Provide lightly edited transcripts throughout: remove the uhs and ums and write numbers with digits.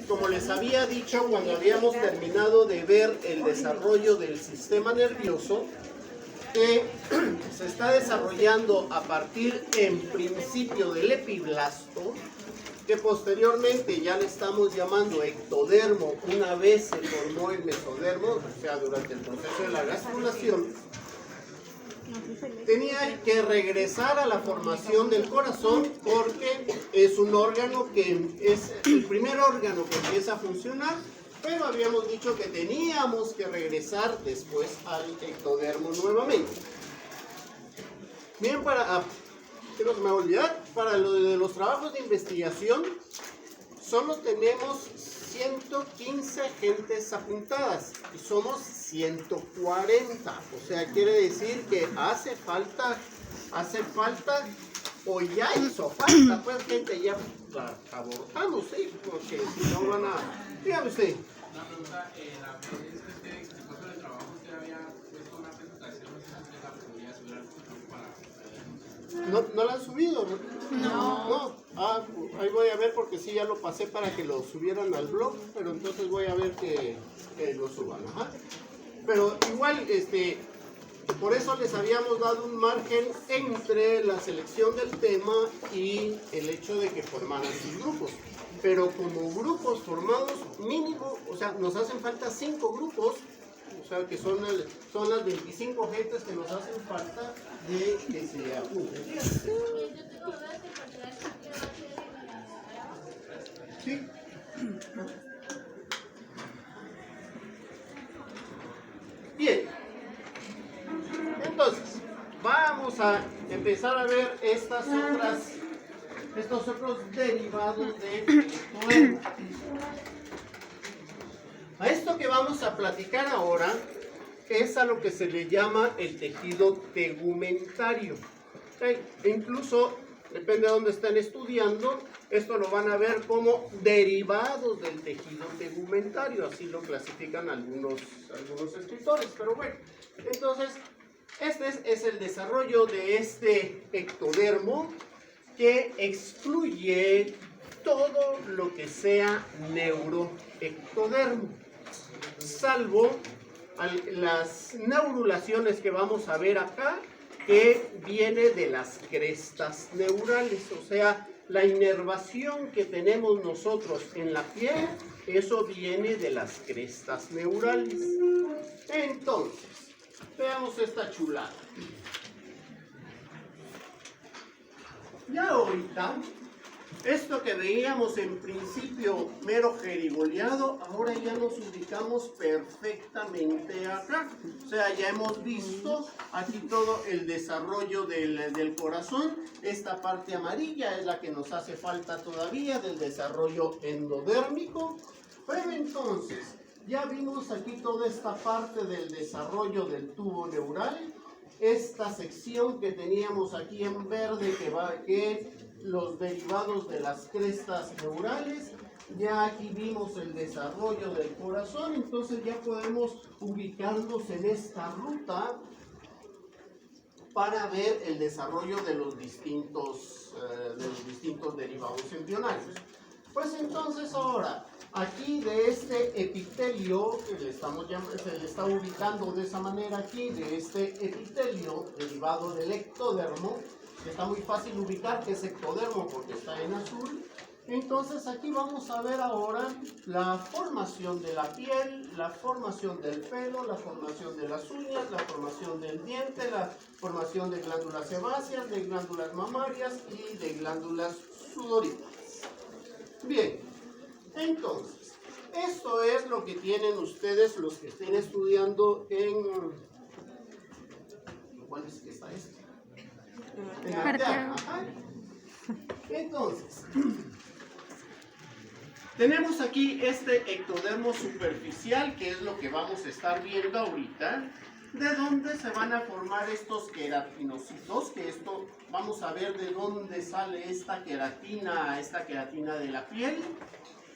como les había dicho cuando habíamos terminado de ver el desarrollo del sistema nervioso, que se está desarrollando a partir en principio del epiblasto, que posteriormente ya le estamos llamando ectodermo una vez se formó el mesodermo, o sea, durante el proceso de la gastrulación, tenía que regresar a la formación del corazón porque es un órgano que es el primer órgano que empieza a funcionar, pero habíamos dicho que teníamos que regresar después al ectodermo nuevamente. Bien, creo que me voy a olvidar, para lo de los trabajos de investigación, solo tenemos 115 gentes apuntadas y somos 140, o sea, quiere decir que hace falta o ya hizo falta, pues gente ya abortamos, sí, porque si no van a... Dígame usted. Una pregunta, la vez que se puso el trabajo, usted había puesto una presentación, no sé si la podría subir al futuro para... ¿No la han subido? No. Ah, ahí voy a ver porque sí ya lo pasé para que lo subieran al blog, pero entonces voy a ver que lo suban. Ajá. Pero igual, por eso les habíamos dado un margen entre la selección del tema y el hecho de que formaran sus grupos. Pero como grupos formados mínimo, o sea, nos hacen falta 5 grupos, o sea, que son las 25 gentes que nos hacen falta de que se apunten. Sí. Bien. Entonces, vamos a empezar a ver estos otros derivados de ectodermo. A esto que vamos a platicar ahora es a lo que se le llama el tejido tegumentario. Incluso, depende de dónde estén estudiando, esto lo van a ver como derivados del tejido tegumentario, así lo clasifican algunos escritores, pero bueno, entonces este es el desarrollo de este ectodermo que excluye todo lo que sea neuroectodermo, salvo las neurulaciones que vamos a ver acá, que viene de las crestas neurales, o sea, la inervación que tenemos nosotros en la piel, eso viene de las crestas neurales. Entonces, veamos esta chulada. Ya ahorita, esto que veíamos en principio mero jerigoleado, ahora ya nos ubicamos perfectamente acá. O sea, ya hemos visto aquí todo el desarrollo del corazón. Esta parte amarilla es la que nos hace falta todavía del desarrollo endodérmico. Pero entonces, ya vimos aquí toda esta parte del desarrollo del tubo neural. Esta sección que teníamos aquí en verde que los derivados de las crestas neurales, ya aquí vimos el desarrollo del corazón, entonces ya podemos ubicarnos en esta ruta para ver el desarrollo de los distintos derivados embrionarios. Pues entonces ahora, aquí de este epitelio, que se le está ubicando de esa manera aquí, de este epitelio derivado del ectodermo, que está muy fácil ubicar que es ectodermo porque está en azul. Entonces aquí vamos a ver ahora la formación de la piel, la formación del pelo, la formación de las uñas, la formación del diente, la formación de glándulas sebáceas, de glándulas mamarias y de glándulas sudoríparas. Bien, entonces, esto es lo que tienen ustedes los que estén estudiando en... ¿Cuál es que está este? En Arteaga. Entonces, tenemos aquí este ectodermo superficial, que es lo que vamos a estar viendo ahorita, de dónde se van a formar estos queratinocitos, que esto, vamos a ver de dónde sale esta queratina de la piel.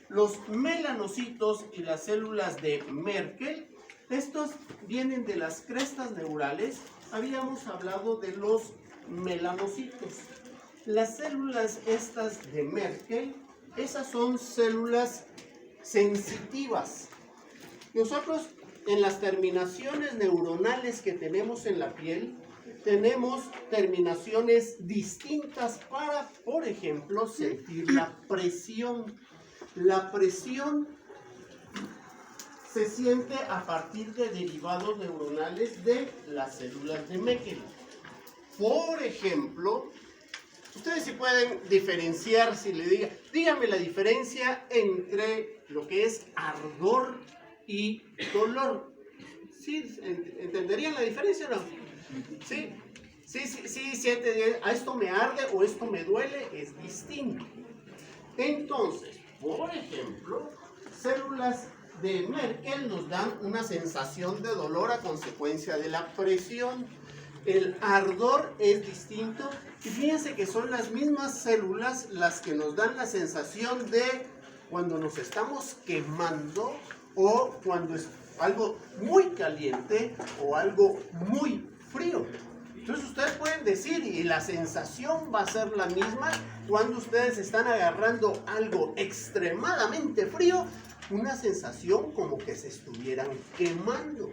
Los melanocitos y las células de Merkel, estos vienen de las crestas neurales. Habíamos hablado de los melanocitos. Las células estas de Merkel, esas son células sensitivas. Nosotros en las terminaciones neuronales que tenemos en la piel, tenemos terminaciones distintas para, por ejemplo, sentir la presión. La presión se siente a partir de derivados neuronales de las células de Meckel. Por ejemplo, ustedes sí pueden diferenciar, si le diga, dígame la diferencia entre lo que es ardor y dolor. ¿Sí? ¿Entenderían la diferencia o no? Sí, siente, a esto me arde o esto me duele, es distinto. Entonces, por ejemplo, células de Meckel nos dan una sensación de dolor a consecuencia de la presión. El ardor es distinto y fíjense que son las mismas células las que nos dan la sensación de cuando nos estamos quemando o cuando es algo muy caliente o algo muy frío. Entonces ustedes pueden decir, y la sensación va a ser la misma cuando ustedes están agarrando algo extremadamente frío, una sensación como que se estuvieran quemando,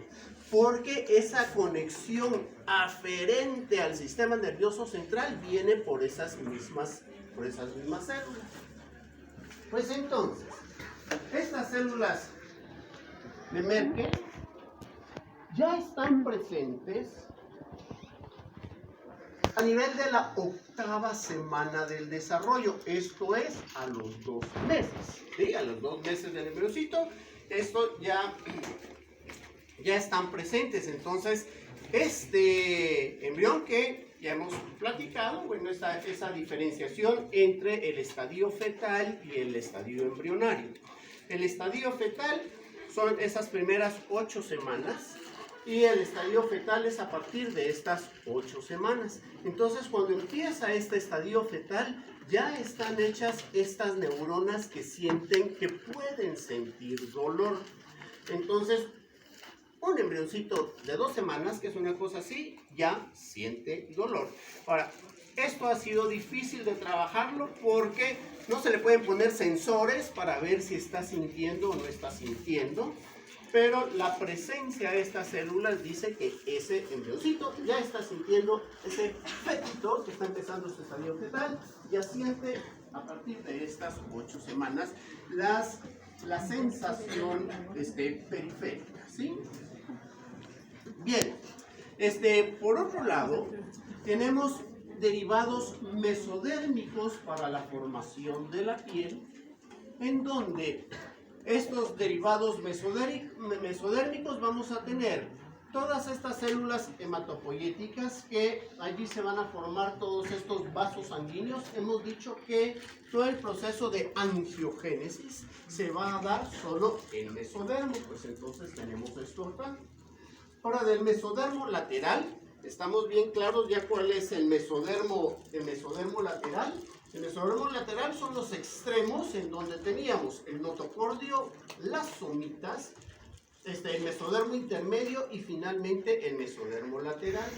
porque esa conexión aferente al sistema nervioso central viene por esas mismas células. Pues entonces, estas células de Meckel ya están presentes a nivel de la 8ª semana del desarrollo, esto es a los 2 meses, ¿sí? A los 2 meses del embriocito, esto ya están presentes. Entonces, este embrión que ya hemos platicado, bueno, esa diferenciación entre el estadio fetal y el estadio embrionario. El estadio fetal son esas primeras 8 semanas. Y el estadio fetal es a partir de estas 8 semanas. Entonces, cuando empieza este estadio fetal, ya están hechas estas neuronas que pueden sentir dolor. Entonces, un embrioncito de 2 semanas, que es una cosa así, ya siente dolor. Ahora, esto ha sido difícil de trabajarlo porque no se le pueden poner sensores para ver si está sintiendo o no está sintiendo. Pero la presencia de estas células dice que ese embrioncito ya está sintiendo, ese fetito que está empezando su estadio fetal, ya siente a partir de estas 8 semanas la sensación periférica, ¿sí? Bien, por otro lado, tenemos derivados mesodérmicos para la formación de la piel, en donde estos derivados mesodérmicos vamos a tener todas estas células hematopoyéticas que allí se van a formar todos estos vasos sanguíneos. Hemos dicho que todo el proceso de angiogénesis se va a dar solo en mesodermo, pues entonces tenemos esto acá. Ahora, del mesodermo lateral, estamos bien claros ya cuál es el mesodermo lateral. El mesodermo lateral son los extremos en donde teníamos el notocordio, las somitas, el mesodermo intermedio y finalmente el mesodermo lateral.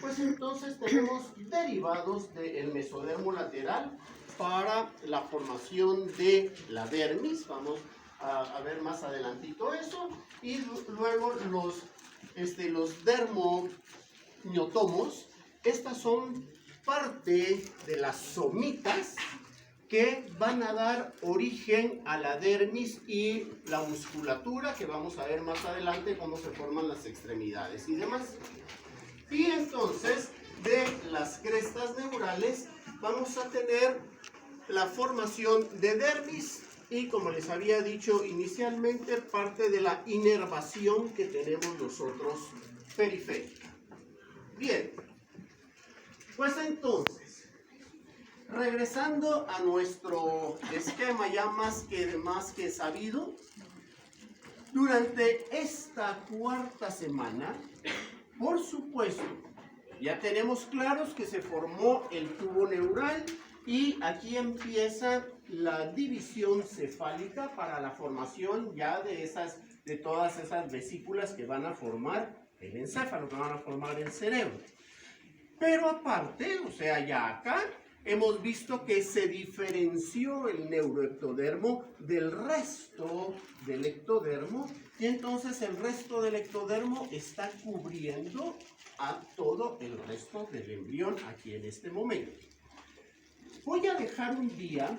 Pues entonces tenemos derivados del mesodermo lateral para la formación de la dermis. Vamos a ver más adelantito eso. Y luego los dermomiotomos. Estas son parte de las somitas que van a dar origen a la dermis y la musculatura, que vamos a ver más adelante cómo se forman las extremidades y demás. Y entonces, de las crestas neurales vamos a tener la formación de dermis y, como les había dicho inicialmente, parte de la inervación que tenemos nosotros periférica. Bien. Pues entonces, regresando a nuestro esquema ya más que sabido, durante esta 4ª semana, por supuesto, ya tenemos claros que se formó el tubo neural y aquí empieza la división cefálica para la formación ya de todas esas vesículas que van a formar el encéfalo, que van a formar el cerebro. Pero aparte, o sea, ya acá hemos visto que se diferenció el neuroectodermo del resto del ectodermo, y entonces el resto del ectodermo está cubriendo a todo el resto del embrión aquí en este momento. Voy a dejar un día,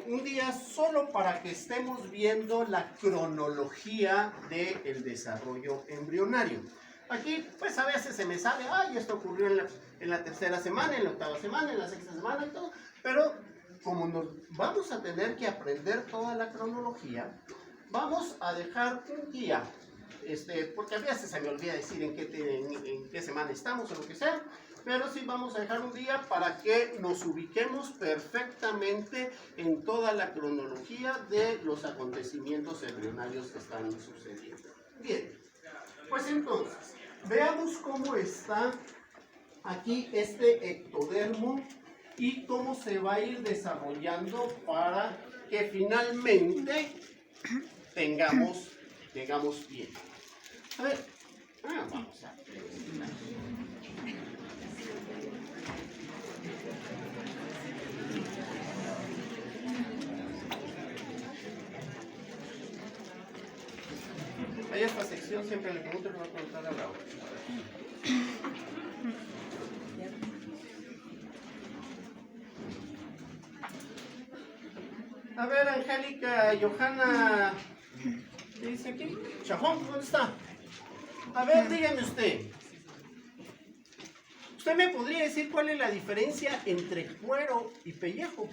un día solo para que estemos viendo la cronología del desarrollo embrionario. Aquí, pues a veces se me sale, ay, esto ocurrió en la tercera semana, en la octava semana, en la sexta semana y todo, pero como nos vamos a tener que aprender toda la cronología, vamos a dejar un día, porque a veces se me olvida decir en qué semana estamos o lo que sea, pero sí vamos a dejar un día para que nos ubiquemos perfectamente en toda la cronología de los acontecimientos embrionarios que están sucediendo. Bien, pues entonces, veamos cómo está aquí este ectodermo y cómo se va a ir desarrollando para que finalmente tengamos bien. A ver, vamos a preguntar. A esta sección siempre le pregunto que va a preguntar a Laura. A ver, Angélica, Johanna, ¿qué dice aquí? Chajón, ¿dónde está? A ver, dígame usted. ¿Usted me podría decir cuál es la diferencia entre cuero y pellejo?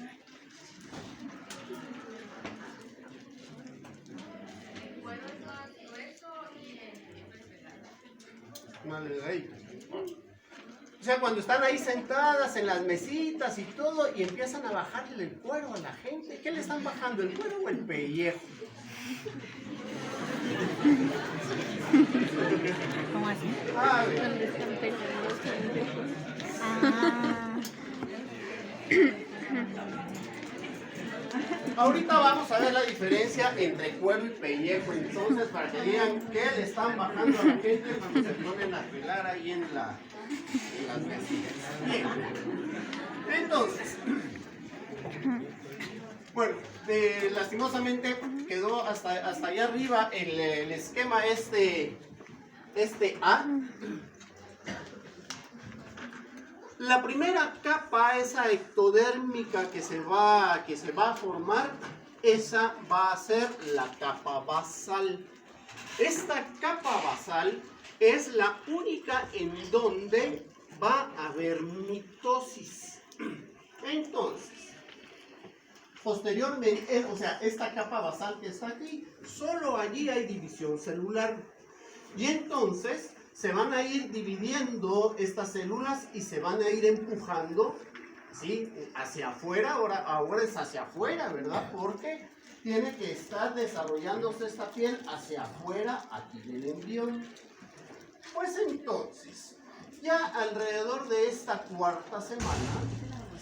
Más delgadito. O sea, cuando están ahí sentadas en las mesitas y todo y empiezan a bajarle el cuero a la gente, ¿qué le están bajando, el cuero o el pellejo? ¿Cómo así? ¿Dónde están peleando los pendejos? Ahorita vamos a ver la diferencia entre cuero y pellejo, entonces, para que digan qué le están bajando a la gente cuando se ponen a pelar ahí en las mesillas. Bien, entonces, bueno, lastimosamente quedó hasta allá arriba el esquema A. La primera capa, esa ectodérmica que se va a formar, esa va a ser la capa basal. Esta capa basal es la única en donde va a haber mitosis. Entonces, posteriormente, o sea, esta capa basal que está aquí, solo allí hay división celular. Y entonces se van a ir dividiendo estas células y se van a ir empujando, ¿sí?, hacia afuera. Ahora es hacia afuera, ¿verdad? Porque tiene que estar desarrollándose esta piel hacia afuera aquí del embrión. Pues entonces, ya alrededor de esta cuarta semana,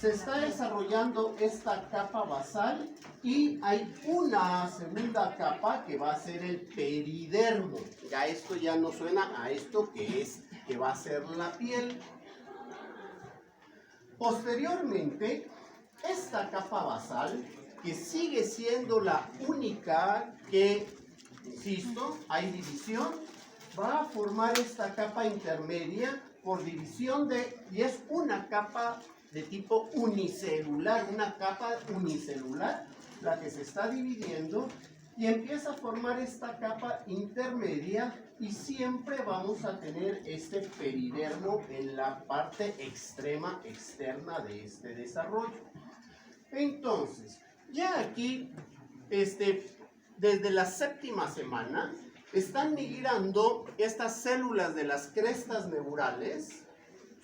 se está desarrollando esta capa basal y hay una segunda capa que va a ser el peridermo. Ya esto ya no suena a esto que va a ser la piel. Posteriormente, esta capa basal, que sigue siendo la única que, insisto, hay división, va a formar esta capa intermedia por división y es una capa de tipo unicelular, una capa unicelular, la que se está dividiendo, y empieza a formar esta capa intermedia, y siempre vamos a tener este peridermo en la parte extrema externa de este desarrollo. Entonces, ya aquí, desde la séptima semana, están migrando estas células de las crestas neurales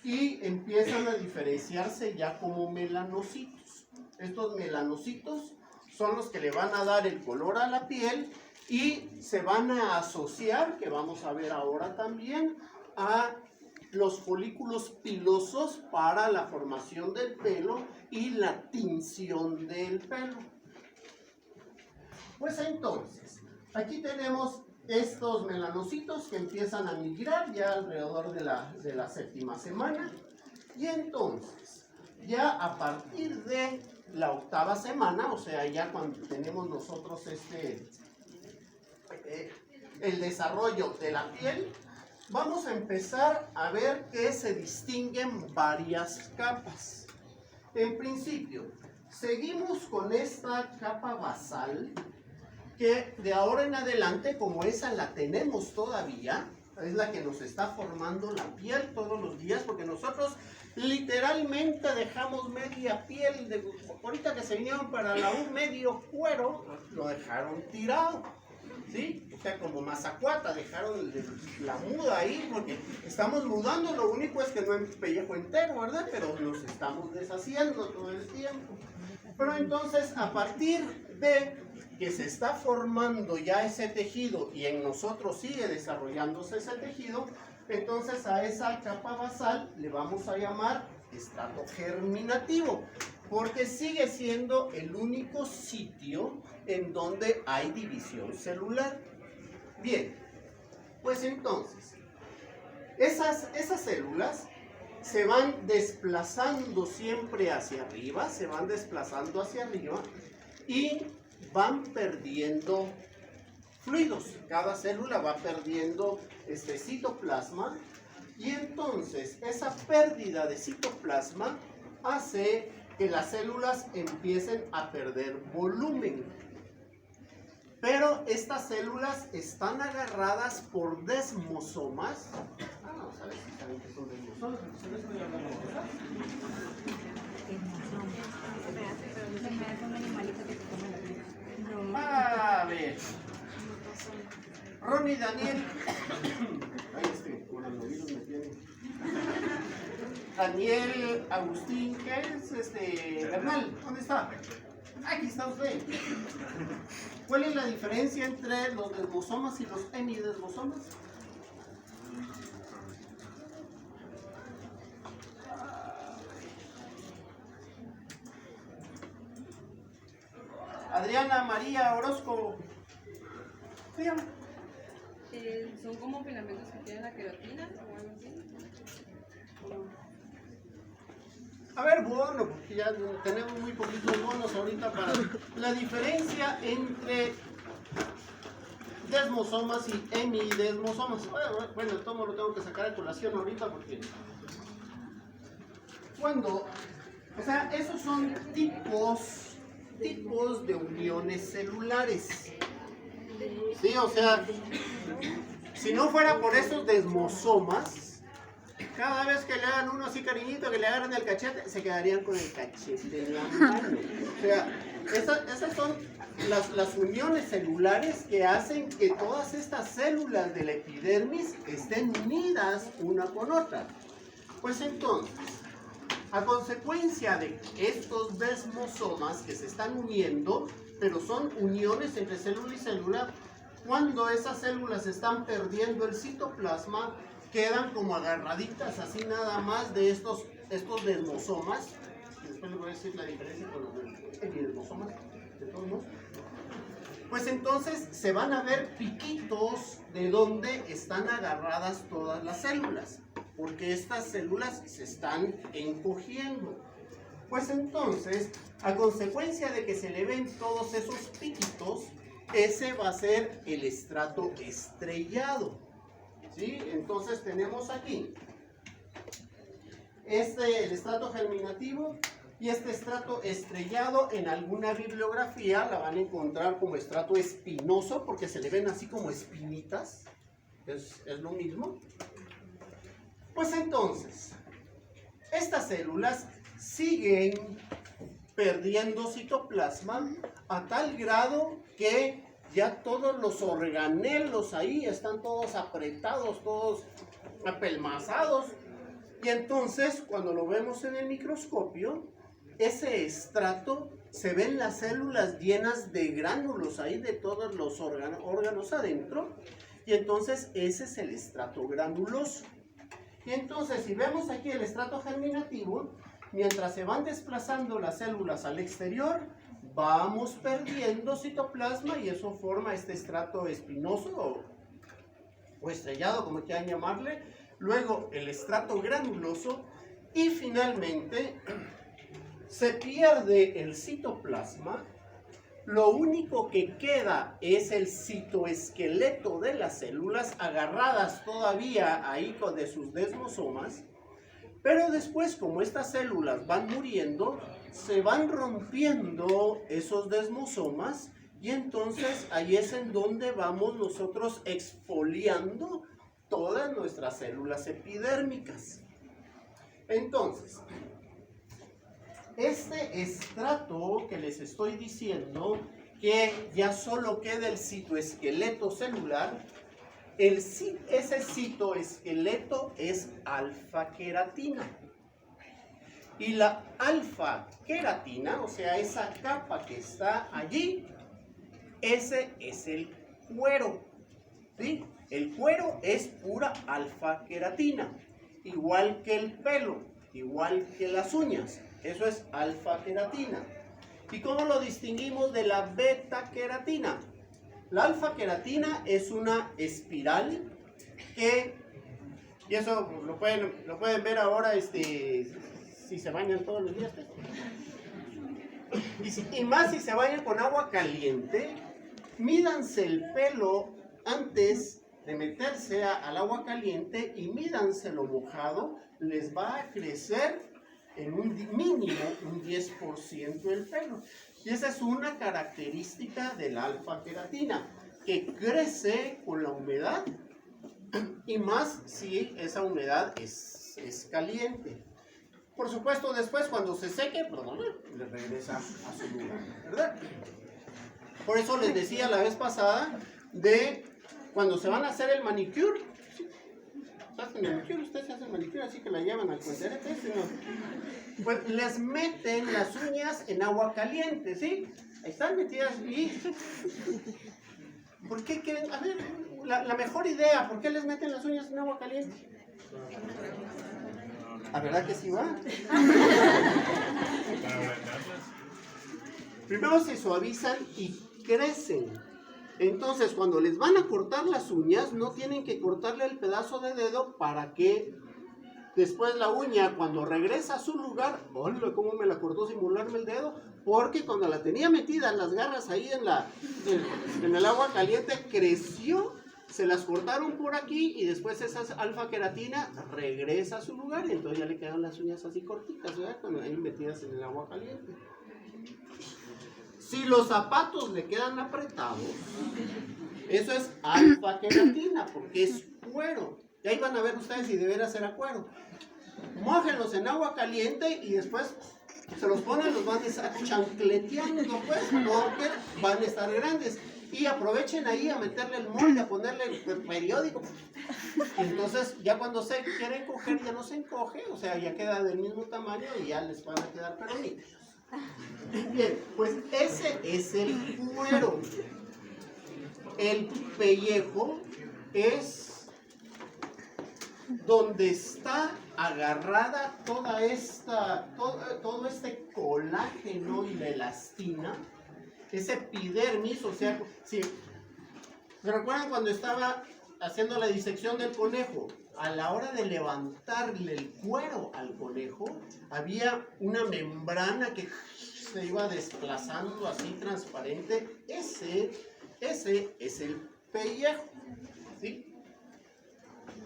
y empiezan a diferenciarse ya como melanocitos. Estos melanocitos son los que le van a dar el color a la piel y se van a asociar, que vamos a ver ahora también, a los folículos pilosos para la formación del pelo y la tinción del pelo. Pues entonces, aquí tenemos estos melanocitos que empiezan a migrar ya alrededor de la séptima semana, y entonces ya a partir de la 8ª semana, o sea, ya cuando tenemos nosotros el desarrollo de la piel, vamos a empezar a ver que se distinguen varias capas. En principio, seguimos con esta capa basal, que de ahora en adelante, como esa la tenemos todavía, es la que nos está formando la piel todos los días, porque nosotros literalmente dejamos media piel, ahorita que se vinieron para la U, medio cuero, lo dejaron tirado, ¿sí? O sea, como mazacuata, dejaron la muda ahí, porque estamos mudando, lo único es que no es pellejo entero, ¿verdad? Pero nos estamos deshaciendo todo el tiempo. Pero entonces, a partir de que se está formando ya ese tejido y en nosotros sigue desarrollándose ese tejido, entonces a esa capa basal le vamos a llamar estrato germinativo, porque sigue siendo el único sitio en donde hay división celular. Bien, pues entonces, esas células se van desplazando siempre hacia arriba, se van desplazando hacia arriba y van perdiendo fluidos. Cada célula va perdiendo citoplasma y entonces esa pérdida de citoplasma hace que las células empiecen a perder volumen. Pero estas células están agarradas por desmosomas. Vamos a ver si saben qué son desmosomas. A ver. Ronnie Daniel. Ay, coronavirus me tiene. Daniel Agustín, ¿qué es Bernal? ¿Dónde está? Aquí está usted. ¿Cuál es la diferencia entre los desmosomas y los hemidesmosomas? Adriana María Orozco. Dígame. ¿Son como filamentos que tienen la queratina o algo así? A ver, bono, porque ya tenemos muy poquitos bonos ahorita para la diferencia entre desmosomas y hemidesmosomas. Bueno, el tomo lo tengo que sacar de colación ahorita porque o sea, esos son tipos de uniones celulares. Sí, o sea, si no fuera por esos desmosomas, cada vez que le hagan uno así cariñito, que le agarran el cachete, se quedarían con el cachete en la mano. O sea, esas son las uniones celulares que hacen que todas estas células de la epidermis estén unidas una con otra. Pues entonces, a consecuencia de estos desmosomas que se están uniendo, pero son uniones entre célula y célula, cuando esas células están perdiendo el citoplasma, quedan como agarraditas así nada más de estos desmosomas. Después les voy a decir la diferencia con los desmosomas, de todos modos. Pues entonces se van a ver piquitos de donde están agarradas todas las células, porque estas células se están encogiendo. Pues entonces, a consecuencia de que se le ven todos esos piquitos, ese va a ser el estrato estrellado. ¿Sí? Entonces tenemos aquí el estrato germinativo y este estrato estrellado. En alguna bibliografía la van a encontrar como estrato espinoso porque se le ven así como espinitas. Es lo mismo. Pues entonces, estas células siguen perdiendo citoplasma a tal grado que ya todos los organelos ahí están todos apretados, todos apelmazados. Y entonces, cuando lo vemos en el microscopio, ese estrato, se ven las células llenas de gránulos ahí de todos los órganos adentro. Y entonces, ese es el estrato granuloso. Y entonces, si vemos aquí el estrato germinativo, mientras se van desplazando las células al exterior, vamos perdiendo citoplasma y eso forma este estrato espinoso o estrellado, como quieran llamarle. Luego el estrato granuloso y finalmente se pierde el citoplasma, lo único que queda es el citoesqueleto de las células agarradas todavía ahí de sus desmosomas, pero después, como estas células van muriendo, se van rompiendo esos desmosomas y entonces ahí es en donde vamos nosotros exfoliando todas nuestras células epidérmicas. Entonces, este estrato que les estoy diciendo, que ya solo queda el citoesqueleto celular, ese citoesqueleto es alfa-queratina. Y la alfa-queratina, o sea, esa capa que está allí, ese es el cuero, ¿sí? El cuero es pura alfa-queratina, igual que el pelo, igual que las uñas. Eso es alfa-queratina. ¿Y cómo lo distinguimos de la beta-queratina? La alfa-queratina es una espiral que, y eso lo pueden ver ahora si se bañan todos los días. Y más si se bañan con agua caliente, mídanse el pelo antes de meterse al agua caliente y mídanselo mojado, les va a crecer en un mínimo un 10% el pelo. Y esa es una característica de la alfa-queratina, que crece con la humedad y más si esa humedad es caliente. Por supuesto, después cuando se seque, le regresa a su lugar, ¿verdad? Por eso les decía la vez pasada de cuando se van a hacer el manicure. ¿Hacen el manicure? Ustedes se hacen manicure así que la llevan al cuenterete, ¿no? Pues les meten las uñas en agua caliente, ¿sí? Ahí están metidas y... ¿Por qué quieren? A ver, la mejor idea, ¿por qué les meten las uñas en agua caliente? ¿A verdad que sí va? Primero se suavizan y crecen. Entonces, cuando les van a cortar las uñas, no tienen que cortarle el pedazo de dedo para que después la uña, cuando regresa a su lugar, ¡hola! ¿Cómo me la cortó sin burlarme el dedo? Porque cuando la tenía metida en las garras ahí en el agua caliente, creció, se las cortaron por aquí y después esa alfa-queratina regresa a su lugar y entonces ya le quedan las uñas así cortitas, ¿verdad? Cuando ahí metidas en el agua caliente. Si los zapatos le quedan apretados, eso es alfa-queratina, porque es cuero. Y ahí van a ver ustedes si de veras era cuero. Mójenlos en agua caliente y después se los ponen, los van a estar chancleteando, pues, porque van a estar grandes. Y aprovechen ahí a meterle el molde, a ponerle el periódico. Y entonces, ya cuando se quieren coger, ya no se encoge, o sea, ya queda del mismo tamaño y ya les van a quedar peronitos. Bien, pues ese es el cuero. El pellejo es donde está agarrada todo este colágeno y la elastina, ese epidermis, o sea, si ¿se recuerdan cuando estaba haciendo la disección del conejo? A la hora de levantarle el cuero al conejo, había una membrana que se iba desplazando así transparente. Ese es el pellejo, ¿sí?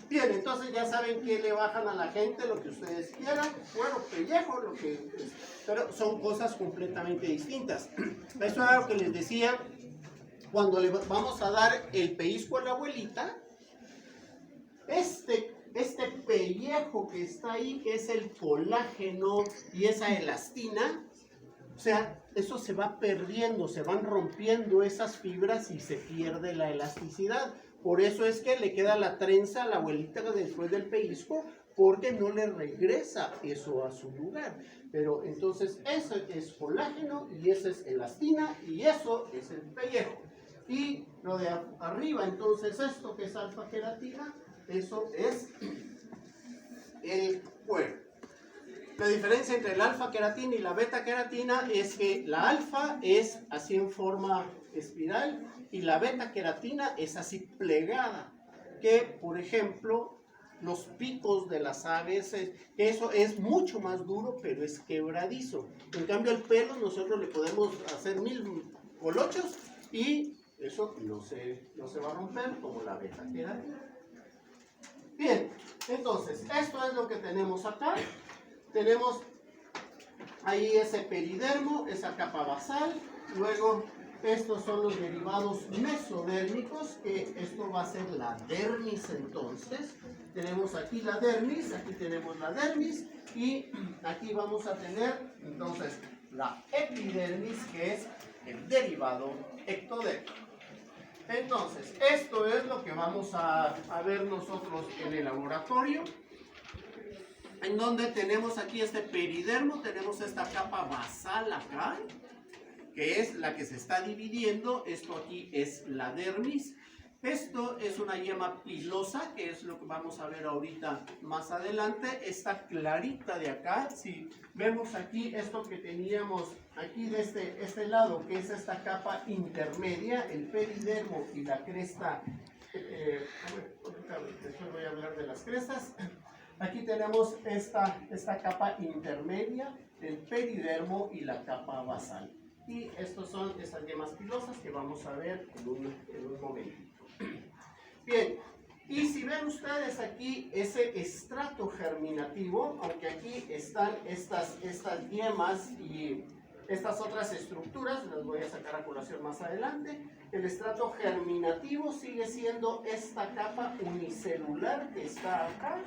Bien, entonces ya saben que le bajan a la gente lo que ustedes quieran, cuero, pellejo, pero son cosas completamente distintas. Eso es algo que les decía, cuando le vamos a dar el pellizco a la abuelita, este pellejo que está ahí, que es el colágeno y esa elastina, o sea, eso se va perdiendo, se van rompiendo esas fibras y se pierde la elasticidad. Por eso es que le queda la trenza a la abuelita después del pellizco, porque no le regresa eso a su lugar. Pero entonces eso es colágeno y eso es elastina y eso es el pellejo. Y lo de arriba, entonces esto que es alfa-queratina, eso es el cuero. La diferencia entre la alfa-queratina y la beta-queratina es que la alfa es así en forma espiral y la beta-queratina es así plegada. Que, por ejemplo, los picos de las aves, eso es mucho más duro, pero es quebradizo. En cambio el pelo nosotros le podemos hacer 1000 colochos y eso no se va a romper como la abeja queda. Bien, entonces esto es lo que tenemos acá. Tenemos ahí ese peridermo, esa capa basal, luego estos son los derivados mesodérmicos, que esto va a ser la dermis entonces. Tenemos aquí la dermis, aquí tenemos la dermis y aquí vamos a tener entonces la epidermis, que es el derivado ectodérmico. Entonces, esto es lo que vamos a ver nosotros en el laboratorio, en donde tenemos aquí este peridermo, tenemos esta capa basal acá, que es la que se está dividiendo. Esto aquí es la dermis. Esto es una yema pilosa, que es lo que vamos a ver ahorita más adelante. Esta clarita de acá, si vemos aquí esto que teníamos aquí de este lado, que es esta capa intermedia, el peridermo y la cresta. Después voy a hablar de las crestas. Aquí tenemos esta capa intermedia, el peridermo y la capa basal. Y estos son esas yemas pilosas que vamos a ver en un momentito. Bien, y si ven ustedes aquí ese estrato germinativo, aunque aquí están estas yemas y estas otras estructuras, las voy a sacar a colación más adelante, el estrato germinativo sigue siendo esta capa unicelular que está acá,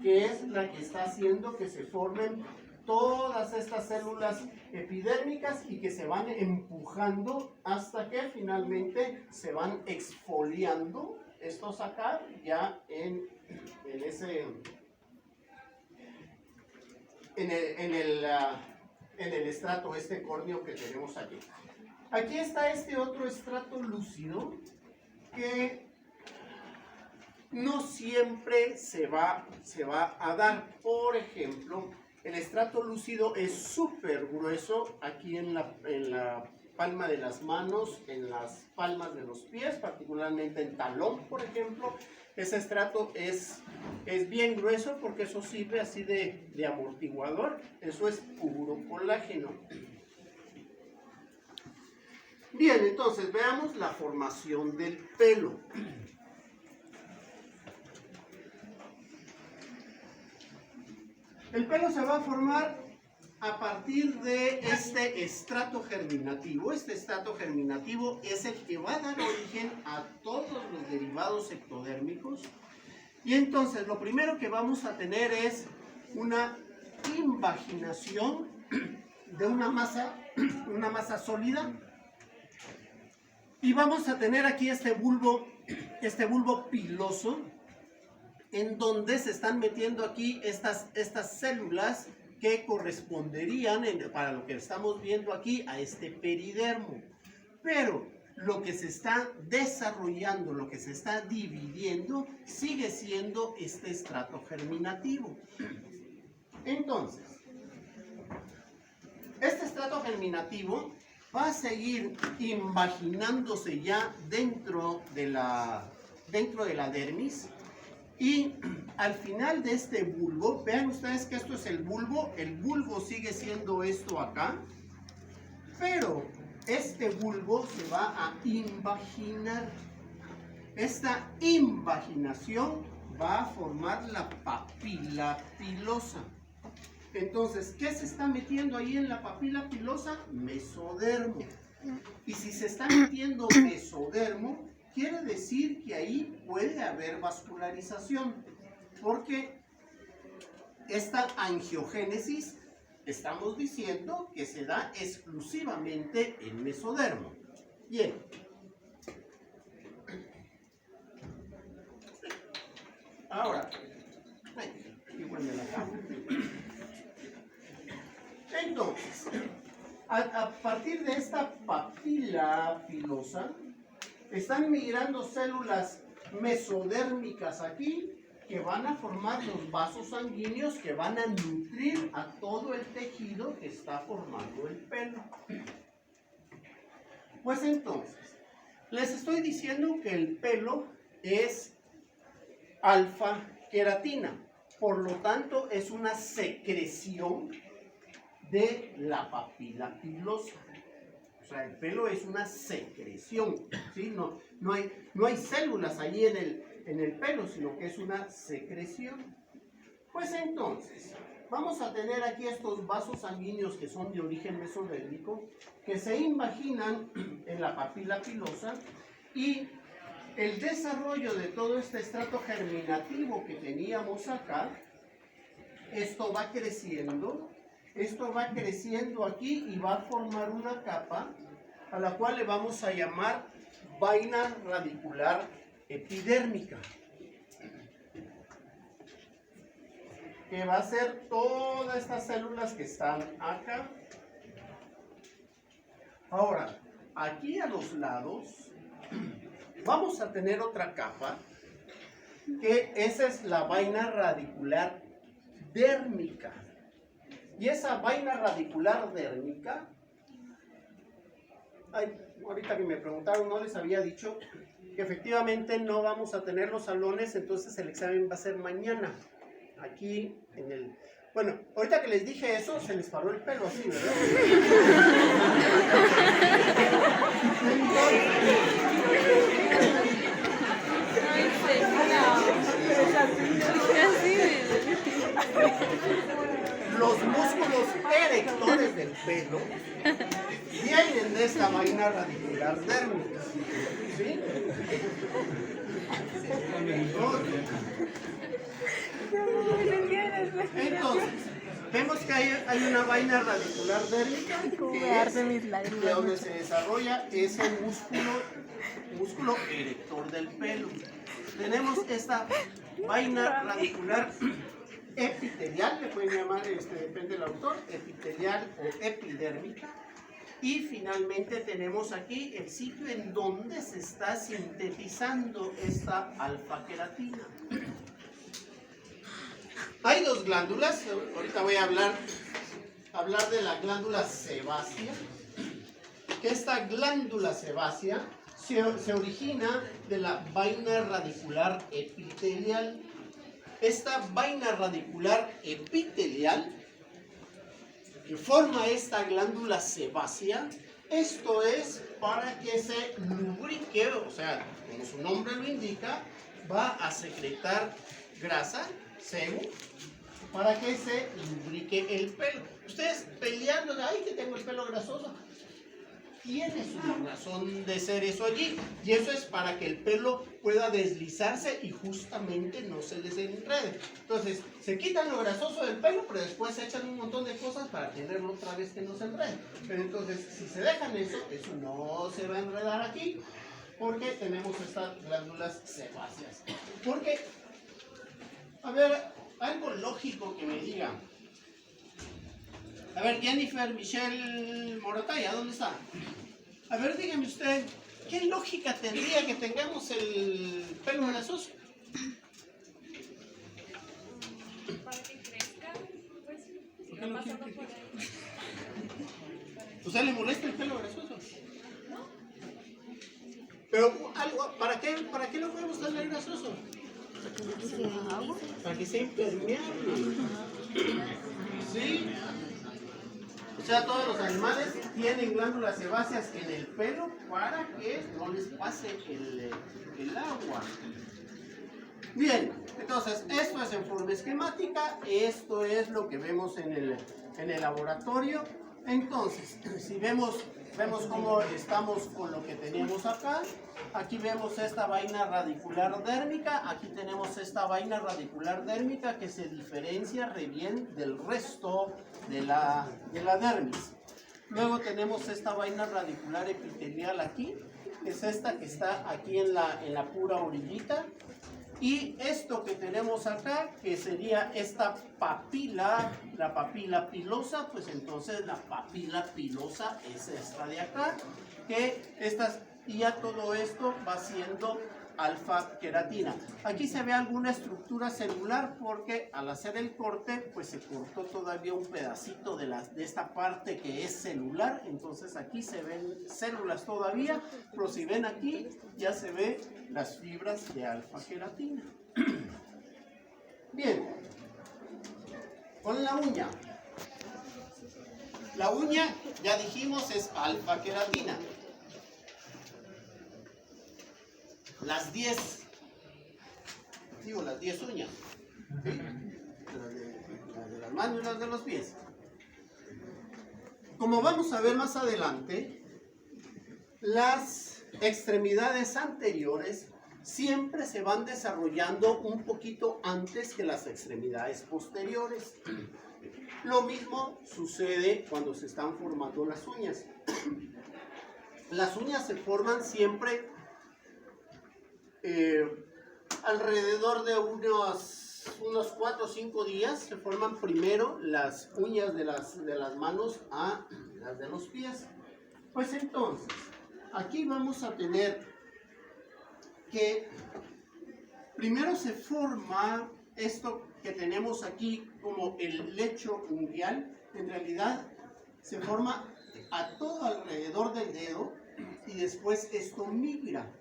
que es la que está haciendo que se formen todas estas células epidérmicas y que se van empujando hasta que finalmente se van exfoliando estos acá ya en el estrato córneo que tenemos aquí. Aquí está este otro estrato lúcido que no siempre se va a dar. Por ejemplo, el estrato lúcido es súper grueso aquí en la palma de las manos, en las palmas de los pies, particularmente en talón, por ejemplo. Ese estrato es bien grueso porque eso sirve así de amortiguador. Eso es puro colágeno. Bien, entonces veamos la formación del pelo. El pelo se va a formar a partir de este estrato germinativo. Este estrato germinativo es el que va a dar origen a todos los derivados ectodérmicos. Y entonces lo primero que vamos a tener es una invaginación de una masa sólida. Y vamos a tener aquí este bulbo piloso, en donde se están metiendo aquí estas células que corresponderían, para lo que estamos viendo aquí, a este peridermo. Pero lo que se está desarrollando, lo que se está dividiendo, sigue siendo este estrato germinativo. Entonces, este estrato germinativo va a seguir invaginándose ya dentro de la dermis. Y al final de este bulbo, vean ustedes que esto es el bulbo sigue siendo esto acá, pero este bulbo se va a invaginar. Esta invaginación va a formar la papila pilosa. Entonces, ¿qué se está metiendo ahí en la papila pilosa? Mesodermo. Y si se está metiendo mesodermo, quiere decir que ahí puede haber vascularización, porque esta angiogénesis estamos diciendo que se da exclusivamente en mesodermo. Bien. Ahora, igual me la acabo. Entonces, a partir de esta papila pilosa, están migrando células mesodérmicas aquí, que van a formar los vasos sanguíneos que van a nutrir a todo el tejido que está formando el pelo. Pues entonces, les estoy diciendo que el pelo es alfa queratina. Por lo tanto, es una secreción de la papila pilosa. O sea, el pelo es una secreción, ¿sí? No hay células ahí en el pelo, sino que es una secreción. Pues entonces, vamos a tener aquí estos vasos sanguíneos que son de origen mesodérmico, que se imaginan en la papila pilosa, y el desarrollo de todo este estrato germinativo que teníamos acá, esto va creciendo aquí y va a formar una capa a la cual le vamos a llamar vaina radicular epidérmica, que va a ser todas estas células que están acá. Ahora, aquí a los lados vamos a tener otra capa, que esa es la vaina radicular dérmica. Y esa vaina radicular dérmica, ahorita que me preguntaron, no les había dicho que efectivamente no vamos a tener los salones, entonces el examen va a ser mañana. Aquí en el... Bueno, ahorita que les dije eso, se les paró el pelo así, ¿verdad? Los músculos erectores del pelo vienen de esta vaina radicular dérmica, ¿sí? Entonces, vemos que hay una vaina radicular dérmica que es de donde se desarrolla ese músculo erector del pelo. Tenemos esta vaina radicular epitelial, le pueden llamar, depende del autor, epitelial o epidérmica. Y finalmente tenemos aquí el sitio en donde se está sintetizando esta alfa-queratina. Hay dos glándulas, ahorita voy a hablar de la glándula sebácea, que esta glándula sebácea se origina de la vaina radicular epitelial. Esta vaina radicular epitelial que forma esta glándula sebácea, esto es para que se lubrique, o sea, como su nombre lo indica, va a secretar grasa, sebo, para que se lubrique el pelo. Ustedes peleando, ay, que tengo el pelo grasoso, tiene su razón de ser eso allí, y eso es para que el pelo pueda deslizarse y justamente no se les enrede. Entonces, se quitan lo grasoso del pelo, pero después se echan un montón de cosas para tenerlo otra vez que no se enrede. Pero entonces, si se dejan eso no se va a enredar aquí, porque tenemos estas glándulas sebáceas. Porque, a ver, algo lógico que me diga. A ver, Jennifer Michelle Morataya, ¿dónde está? A ver, dígame usted, ¿qué lógica tendría que tengamos el pelo grasoso? Para que crezca, pues, ¿Por qué no quiere que crezca? ¿Usted le molesta el pelo grasoso? ¿no? Pero, ¿para qué lo podemos tener grasoso? Para que sea impermeable. ¿Sí? O sea, todos los animales tienen glándulas sebáceas en el pelo para que no les pase el agua. Bien, entonces esto es en forma esquemática, esto es lo que vemos en el laboratorio. Entonces, si vemos cómo estamos con lo que tenemos acá. Aquí vemos esta vaina radicular dérmica, aquí tenemos esta vaina radicular dérmica que se diferencia re bien del resto de la dermis. Luego tenemos esta vaina radicular epitelial aquí, que es esta que está aquí en la pura orillita. Y esto que tenemos acá, que sería esta papila, la papila pilosa, pues entonces la papila pilosa es esta de acá, y ya todo esto va siendo alfa-queratina. Aquí se ve alguna estructura celular porque al hacer el corte, pues se cortó todavía un pedacito de esta parte que es celular, entonces aquí se ven células todavía, pero si ven aquí, ya se ve las fibras de alfa-queratina. Bien, con la uña. La uña, ya dijimos, es alfa queratina. Las 10 uñas, ¿sí? Las de las manos y las de los pies. Como vamos a ver más adelante, las extremidades anteriores siempre se van desarrollando un poquito antes que las extremidades posteriores. Lo mismo sucede cuando se están formando las uñas. Las uñas se forman siempre alrededor de unos 4 o 5 días. Se forman primero las uñas de las manos a las de los pies. Pues entonces, aquí vamos a tener que primero se forma esto que tenemos aquí como el lecho unguial. En realidad se forma a todo alrededor del dedo y después esto migra.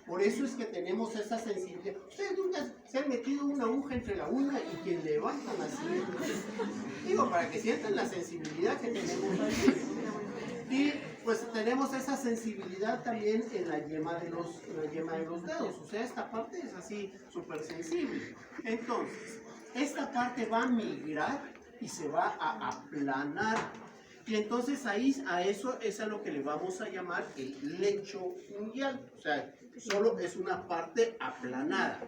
Por eso es que tenemos esa sensibilidad. Ustedes nunca se han metido una aguja entre la uña y que levantan así. Digo, para que sientan la sensibilidad que tenemos aquí. Y pues tenemos esa sensibilidad también en la yema de los dedos. O sea, esta parte es así súper sensible. Entonces, esta parte va a migrar y se va a aplanar. Y entonces ahí a eso es a lo que le vamos a llamar el lecho unguial. O sea, solo es una parte aplanada.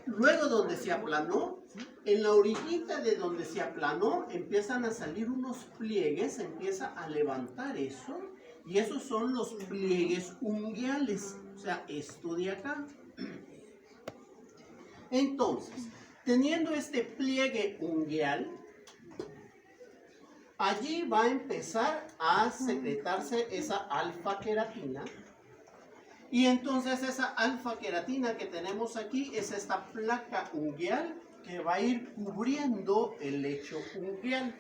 Luego donde se aplanó, en la orillita de donde se aplanó empiezan a salir unos pliegues, empieza a levantar eso, y esos son los pliegues unguiales, o sea, esto de acá. Entonces, teniendo este pliegue unguial, allí va a empezar a secretarse esa alfa queratina. Y entonces esa alfa queratina que tenemos aquí es esta placa unguial que va a ir cubriendo el lecho unguial.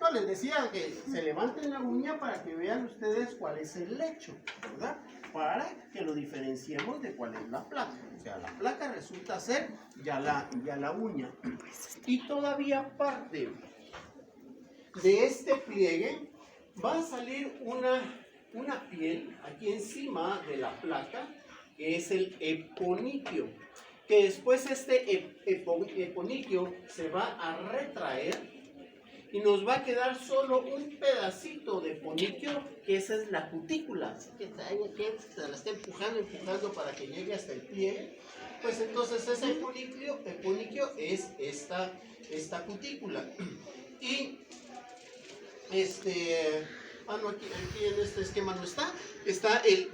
No, les decía que se levanten la uña para que vean ustedes cuál es el lecho, ¿verdad? Para que lo diferenciemos de cuál es la placa. O sea, la placa resulta ser ya la uña. Y todavía parte de este pliegue va a salir una piel aquí encima de la placa, que es el eponiquio, que después este eponiquio se va a retraer y nos va a quedar solo un pedacito de eponiquio, que esa es la cutícula. Así que se la está empujando para que llegue hasta el pliegue. Pues entonces ese eponiquio es esta cutícula. Y no, aquí en este esquema no está. Está el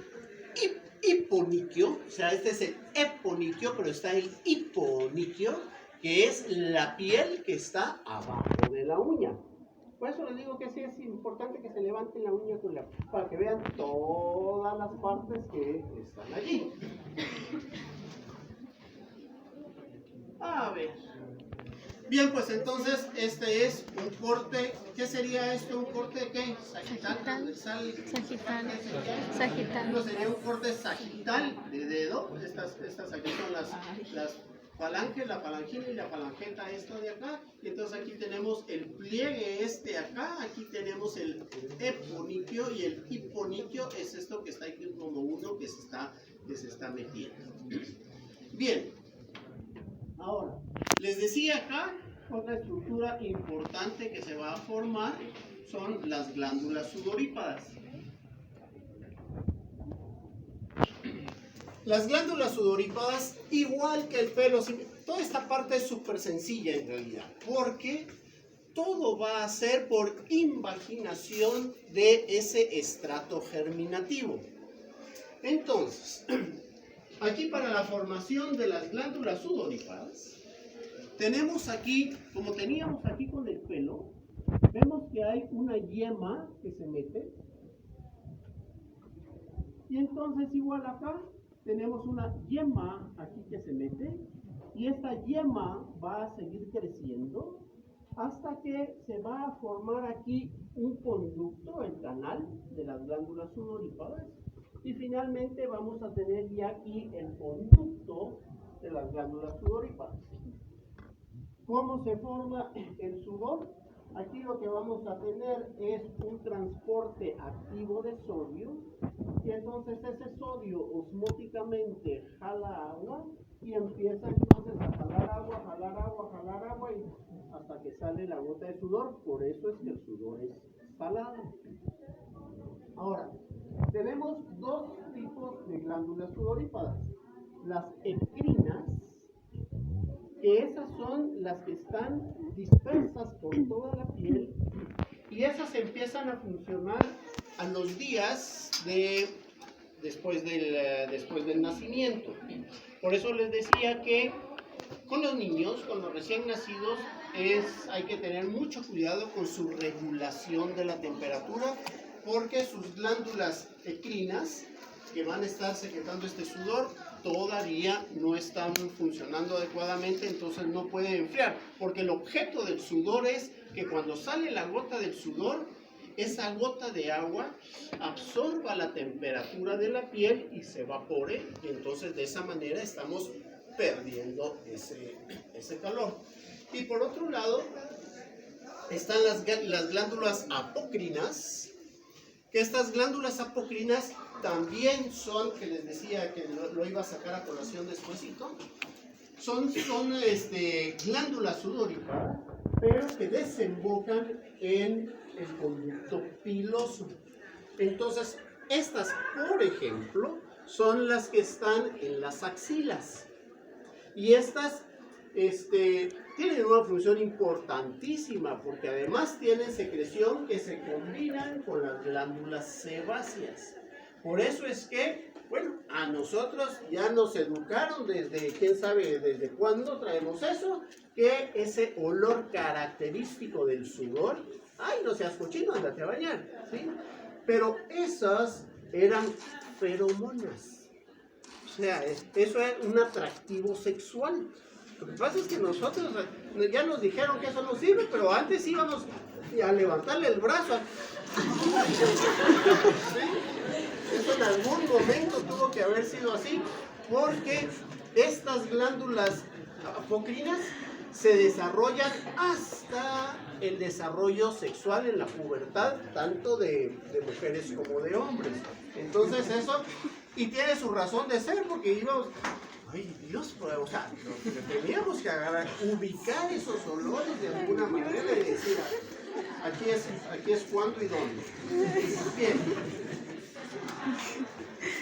hiponiquio, o sea, este es el eponiquio, pero está el hiponiquio, que es la piel que está abajo de la uña. Por eso les digo que sí es importante que se levanten la uña para que vean todas las partes que están allí. A ver. Bien, pues entonces este es un corte. ¿Qué sería esto? ¿Un corte qué? ¿Sagital? Sagital. No, sería un corte sagital de dedo. Estas aquí son las falanges, la falangina y la falangeta, esto de acá. Y entonces aquí tenemos el pliegue acá. Aquí tenemos el eponiquio, y el hiponiquio es esto que está aquí como uno que se está metiendo. Bien. Ahora, les decía acá, otra estructura importante que se va a formar son las glándulas sudorípadas. Las glándulas sudorípadas, igual que el pelo, toda esta parte es súper sencilla en realidad, porque todo va a ser por invaginación de ese estrato germinativo. Entonces, aquí para la formación de las glándulas sudorípadas, tenemos aquí, como teníamos aquí con el pelo, vemos que hay una yema que se mete. Y entonces igual acá tenemos una yema aquí que se mete. Y esta yema va a seguir creciendo hasta que se va a formar aquí un conducto, el canal de las glándulas sudorípadas. Y finalmente vamos a tener ya aquí el conducto de las glándulas sudorípadas. ¿Cómo se forma el sudor? Aquí lo que vamos a tener es un transporte activo de sodio y entonces ese sodio osmóticamente jala agua y empieza entonces a jalar agua, jalar agua, jalar agua y hasta que sale la gota de sudor. Por eso es que el sudor es salado. Ahora, tenemos dos tipos de glándulas sudoríparas. Las ecrinas, que esas son las que están dispersas por toda la piel y esas empiezan a funcionar a los días después del nacimiento. Por eso les decía que con los niños, con los recién nacidos, hay que tener mucho cuidado con su regulación de la temperatura, porque sus glándulas ecrinas, que van a estar secretando este sudor, todavía no están funcionando adecuadamente, entonces no pueden enfriar, porque el objeto del sudor es que cuando sale la gota del sudor, esa gota de agua absorba la temperatura de la piel y se evapore, y entonces de esa manera estamos perdiendo ese calor. Y por otro lado, están las glándulas apocrinas, que estas glándulas apocrinas también son, que les decía que lo iba a sacar a colación despuesito, son glándulas sudoríparas, pero que desembocan en el conducto piloso. Entonces, estas, por ejemplo, son las que están en las axilas. Y estas tienen una función importantísima, porque además tienen secreción que se combinan con las glándulas sebáceas. Por eso es que, bueno, a nosotros ya nos educaron desde, quién sabe desde cuándo traemos eso, que ese olor característico del sudor, ay, no seas cochino, andate a bañar, ¿sí? Pero esas eran feromonas. O sea, eso es un atractivo sexual. Lo que pasa es que nosotros ya nos dijeron que eso no sirve, pero antes íbamos a levantarle el brazo. ¿Sí? Eso en algún momento tuvo que haber sido así, porque estas glándulas apocrinas se desarrollan hasta el desarrollo sexual en la pubertad, tanto de mujeres como de hombres. Entonces eso, y tiene su razón de ser, porque íbamos, ay Dios, o sea, teníamos que agarrar, ubicar esos olores de alguna manera y decir, aquí es cuándo y dónde. Bien.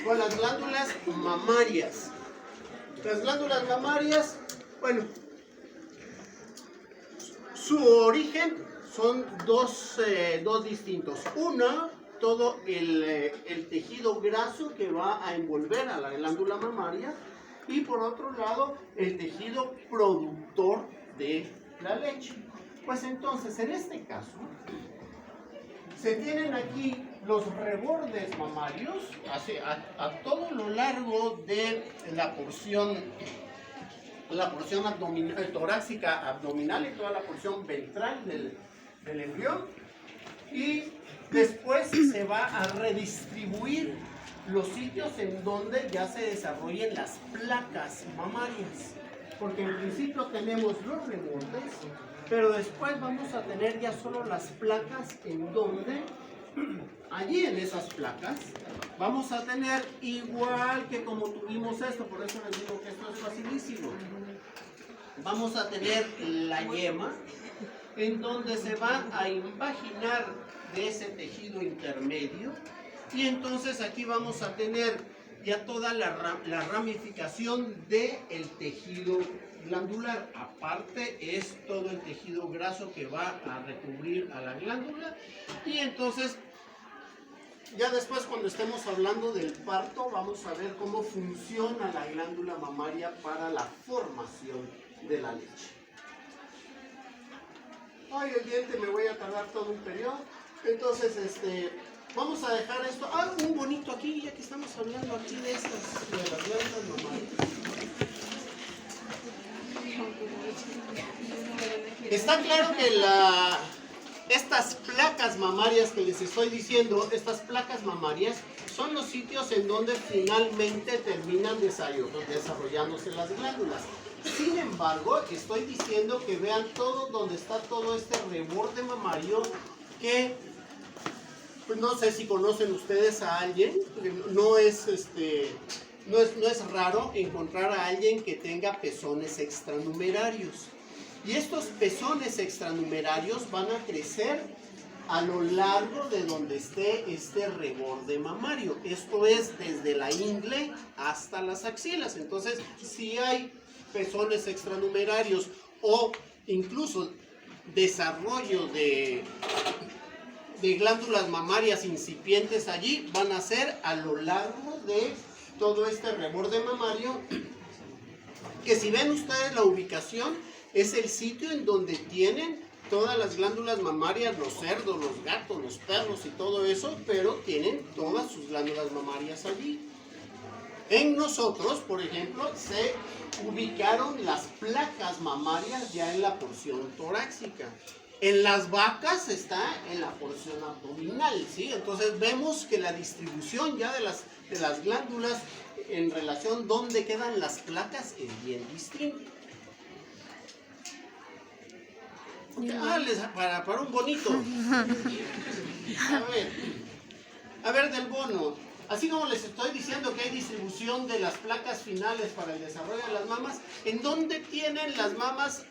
Con las glándulas mamarias. Las glándulas mamarias, bueno, su origen son dos distintos. Una, todo el tejido graso que va a envolver a la glándula mamaria, y por otro lado, el tejido productor de la leche. Pues entonces, en este caso, se tienen aquí los rebordes mamarios a todo lo largo de la porción torácica abdominal y toda la porción ventral del embrión, y después se va a redistribuir los sitios en donde ya se desarrollen las placas mamarias, porque en principio tenemos los rebordes, pero después vamos a tener ya solo las placas, en donde allí en esas placas vamos a tener, igual que como tuvimos esto, por eso les digo que esto es facilísimo, vamos a tener la yema, en donde se va a invaginar de ese tejido intermedio, y entonces aquí vamos a tener ya toda la ramificación del tejido glandular. Aparte es todo el tejido graso que va a recubrir a la glándula, y entonces ya después, cuando estemos hablando del parto, vamos a ver cómo funciona la glándula mamaria para la formación de la leche. Ay, el diente, me voy a tardar todo un periodo. Entonces, vamos a dejar esto. Ah, un bonito aquí, ya que estamos hablando aquí de las glándulas mamarias. Está claro que estas placas mamarias que les estoy diciendo, estas placas mamarias, son los sitios en donde finalmente terminan desarrollándose las glándulas. Sin embargo, estoy diciendo que vean todo donde está todo este reborde mamario que pues no sé si conocen ustedes a alguien, no es raro encontrar a alguien que tenga pezones extranumerarios. Y estos pezones extranumerarios van a crecer a lo largo de donde esté este reborde mamario. Esto es desde la ingle hasta las axilas. Entonces, si hay pezones extranumerarios o incluso desarrollo de glándulas mamarias incipientes allí, van a ser a lo largo de todo este reborde mamario, que si ven ustedes la ubicación, es el sitio en donde tienen todas las glándulas mamarias, los cerdos, los gatos, los perros y todo eso, pero tienen todas sus glándulas mamarias allí. En nosotros, por ejemplo, se ubicaron las placas mamarias ya en la porción torácica. En las vacas está en la porción abdominal, ¿sí? Entonces vemos que la distribución ya de las glándulas en relación donde quedan las placas es bien distinta. Para un bonito. A ver del bono. Así como les estoy diciendo que hay distribución de las placas finales para el desarrollo de las mamas, ¿en dónde tienen las mamas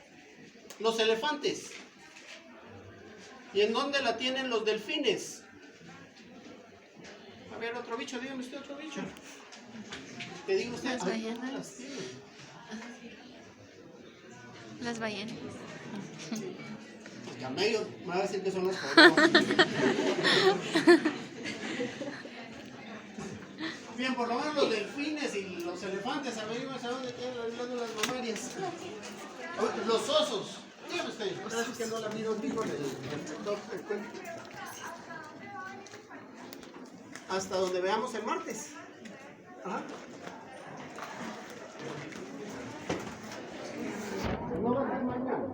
los elefantes? ¿Y en dónde la tienen los delfines? A ver, otro bicho, dígame usted otro bicho. ¿Qué diga usted? Las ballenas. Las ballenas. Los camellos, me va a decir que son los camellos. Bien, por lo menos los delfines y los elefantes, a ver, ¿a dónde tienen las glándulas mamarias? Los osos. Dígame usted, ahora sí que no la miro ni con el hasta donde veamos el martes. Ajá. No va a ser mañana.